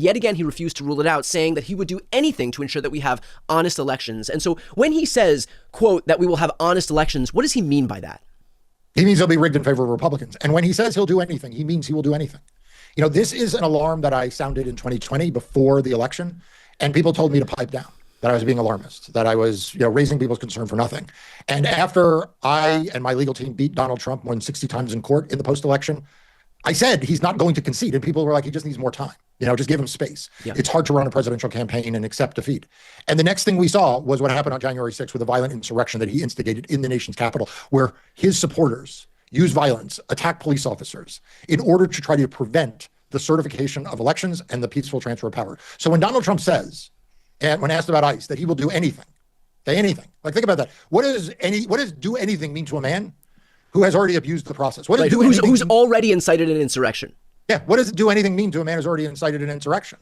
Yet again, he refused to rule it out, saying that he would do anything to ensure that we have honest elections. And so when he says, quote, that we will have honest elections, what does he mean by that? He means they'll be rigged in favor of Republicans. And when he says he'll do anything, he means he will do anything. You know, this is an alarm that I sounded in 2020 before the election, and people told me to pipe down, that I was being alarmist, that I was, raising people's concern for nothing. And after I and my legal team beat Donald Trump more than 60 times in court in the post-election, I said he's not going to concede. And people were like, he just needs more time. Just give him space. Yeah. It's hard to run a presidential campaign and accept defeat. And the next thing we saw was what happened on January 6th with a violent insurrection that he instigated in the nation's capital, where his supporters use violence, attack police officers in order to try to prevent the certification of elections and the peaceful transfer of power. So when Donald Trump says, and when asked about ICE, that he will do anything, say anything. Like, think about that. What does do anything mean to a man who has already abused the process? What does who's already incited an insurrection? Yeah. What does do anything mean to a man who's already incited an insurrection?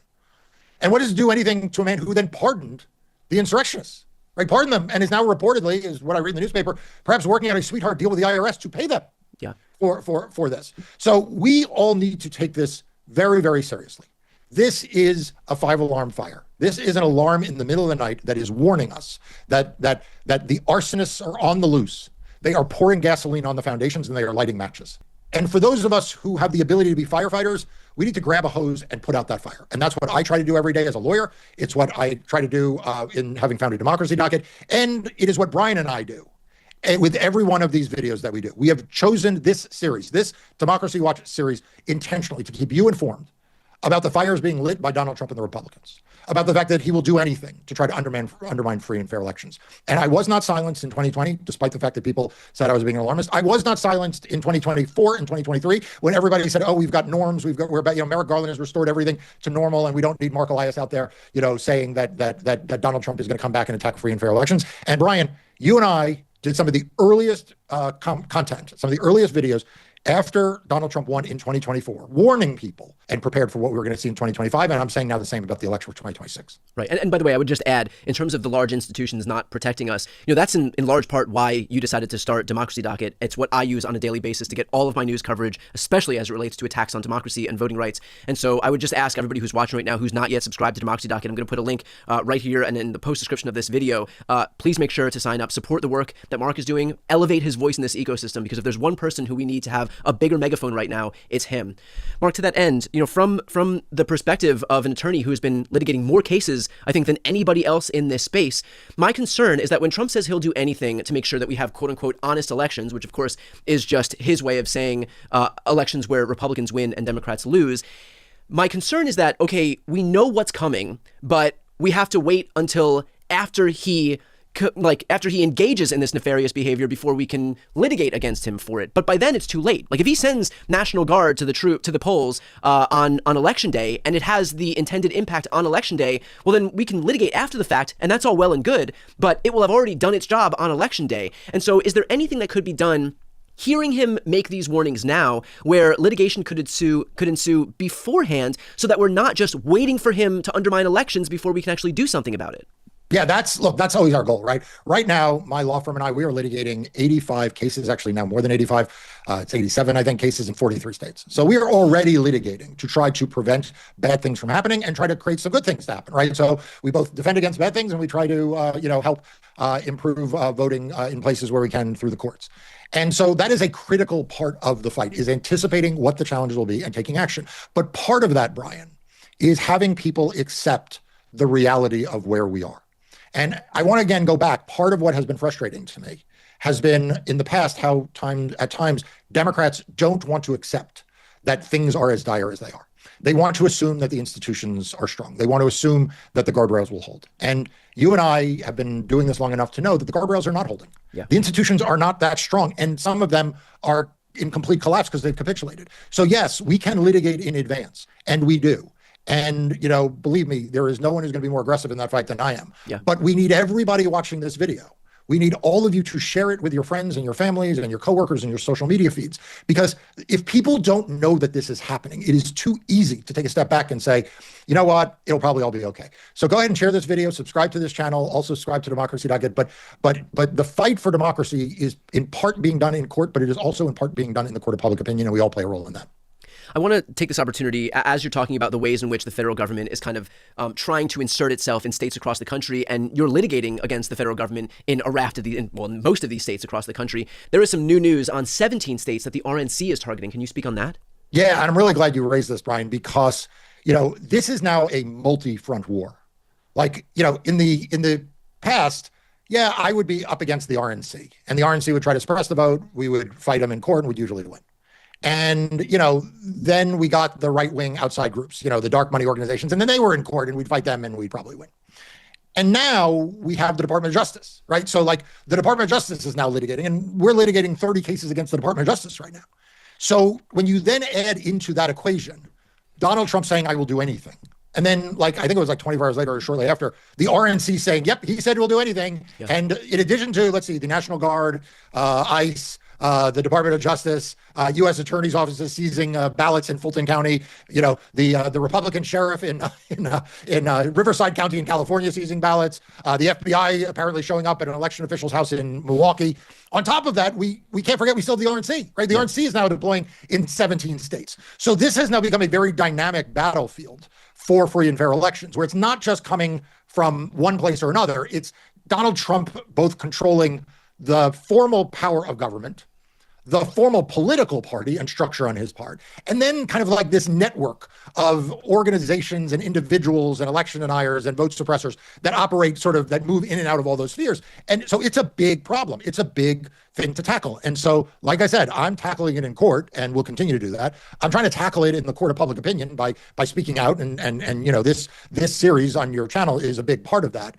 And what does do anything to a man who then pardoned the insurrectionists? Right? Pardoned them, and is now reportedly, is what I read in the newspaper, perhaps working out a sweetheart deal with the IRS to pay them. Yeah. For this. So we all need to take this very, very seriously. This is a 5-alarm fire. This is an alarm in the middle of the night that is warning us that the arsonists are on the loose. They are pouring gasoline on the foundations and they are lighting matches. And for those of us who have the ability to be firefighters, we need to grab a hose and put out that fire. And that's what I try to do every day as a lawyer. It's what I try to do in having founded Democracy Docket. And it is what Brian and I do. And with every one of these videos that we do. We have chosen this series, this Democracy Watch series, intentionally to keep you informed about the fires being lit by Donald Trump and the Republicans, about the fact that he will do anything to try to undermine free and fair elections. And I was not silenced in 2020, despite the fact that people said I was being an alarmist. I was not silenced in 2024 and 2023 when everybody said, oh, we've got norms, Merrick Garland has restored everything to normal, and we don't need Mark Elias out there, saying that Donald Trump is going to come back and attack free and fair elections. And Brian, you and I did some of the earliest content, some of the earliest videos after Donald Trump won in 2024, warning people and prepared for what we were going to see in 2025. And I'm saying now the same about the election for 2026. Right. And by the way, I would just add, in terms of the large institutions not protecting us, that's in large part why you decided to start Democracy Docket. It's what I use on a daily basis to get all of my news coverage, especially as it relates to attacks on democracy and voting rights. And so I would just ask everybody who's watching right now who's not yet subscribed to Democracy Docket, I'm going to put a link right here and in the post description of this video. Please make sure to sign up, support the work that Mark is doing, elevate his voice in this ecosystem, because if there's one person who we need to have a bigger megaphone right now, it's him. Mark, to that end, from the perspective of an attorney who has been litigating more cases, I think, than anybody else in this space, my concern is that when Trump says he'll do anything to make sure that we have quote unquote honest elections, which of course is just his way of saying elections where Republicans win and Democrats lose, my concern is that, okay, we know what's coming, but we have to wait until after he engages in this nefarious behavior before we can litigate against him for it. But by then it's too late. Like, if he sends National Guard to the polls on election day, and it has the intended impact on election day, well, then we can litigate after the fact, and that's all well and good, but it will have already done its job on election day. And so is there anything that could be done, hearing him make these warnings now, where litigation could ensue beforehand, so that we're not just waiting for him to undermine elections before we can actually do something about it? Yeah, that's always our goal, right? Right now, my law firm and I, we are litigating 85 cases, actually now more than 85. It's 87, I think, cases in 43 states. So we are already litigating to try to prevent bad things from happening and try to create some good things to happen, right? So we both defend against bad things and we try to, help improve voting in places where we can through the courts. And so that is a critical part of the fight, is anticipating what the challenges will be and taking action. But part of that, Brian, is having people accept the reality of where we are. And I want to again go back. Part of what has been frustrating to me has been in the past how at times Democrats don't want to accept that things are as dire as they are. They want to assume that the institutions are strong. They want to assume that the guardrails will hold. And you and I have been doing this long enough to know that the guardrails are not holding. Yeah. The institutions are not that strong. And some of them are in complete collapse because they've capitulated. So yes, we can litigate in advance, and we do. And, believe me, there is no one who's going to be more aggressive in that fight than I am. Yeah. But we need everybody watching this video. We need all of you to share it with your friends and your families and your coworkers and your social media feeds. Because if people don't know that this is happening, it is too easy to take a step back and say, you know what, it'll probably all be okay. So go ahead and share this video, subscribe to this channel, also subscribe to Democracy Docket. But the fight for democracy is in part being done in court, but it is also in part being done in the court of public opinion, and we all play a role in that. I want to take this opportunity, as you're talking about the ways in which the federal government is kind of trying to insert itself in states across the country, and you're litigating against the federal government in a raft of in most of these states across the country. There is some new news on 17 states that the RNC is targeting. Can you speak on that? Yeah, and I'm really glad you raised this, Brian, because, this is now a multi-front war. Like, in the past, yeah, I would be up against the RNC, and the RNC would try to suppress the vote. We would fight them in court and would usually win. And, then we got the right-wing outside groups, the dark money organizations, and then they were in court and we'd fight them and we'd probably win. And now we have the Department of Justice, right? So like the Department of Justice is now litigating, and we're litigating 30 cases against the Department of Justice right now. So when you then add into that equation, Donald Trump saying, I will do anything. And then, I think it was 24 hours later or shortly after, the RNC saying, yep, he said we'll do anything. Yeah. And in addition to, let's see, the National Guard, ICE, the Department of Justice, U.S. Attorney's offices seizing ballots in Fulton County, the Republican sheriff in Riverside County in California seizing ballots, the FBI apparently showing up at an election official's house in Milwaukee. On top of that, we can't forget we still have the RNC, right? The RNC is now deploying in 17 states. So this has now become a very dynamic battlefield for free and fair elections, where it's not just coming from one place or another. It's Donald Trump both controlling the formal power of government, the formal political party and structure on his part, and then kind of like this network of organizations and individuals and election deniers and vote suppressors that operate that move in and out of all those spheres. And so it's a big problem. It's a big thing to tackle. And so, like I said, I'm tackling it in court and will continue to do that. I'm trying to tackle it in the court of public opinion by speaking out. And this series on your channel is a big part of that.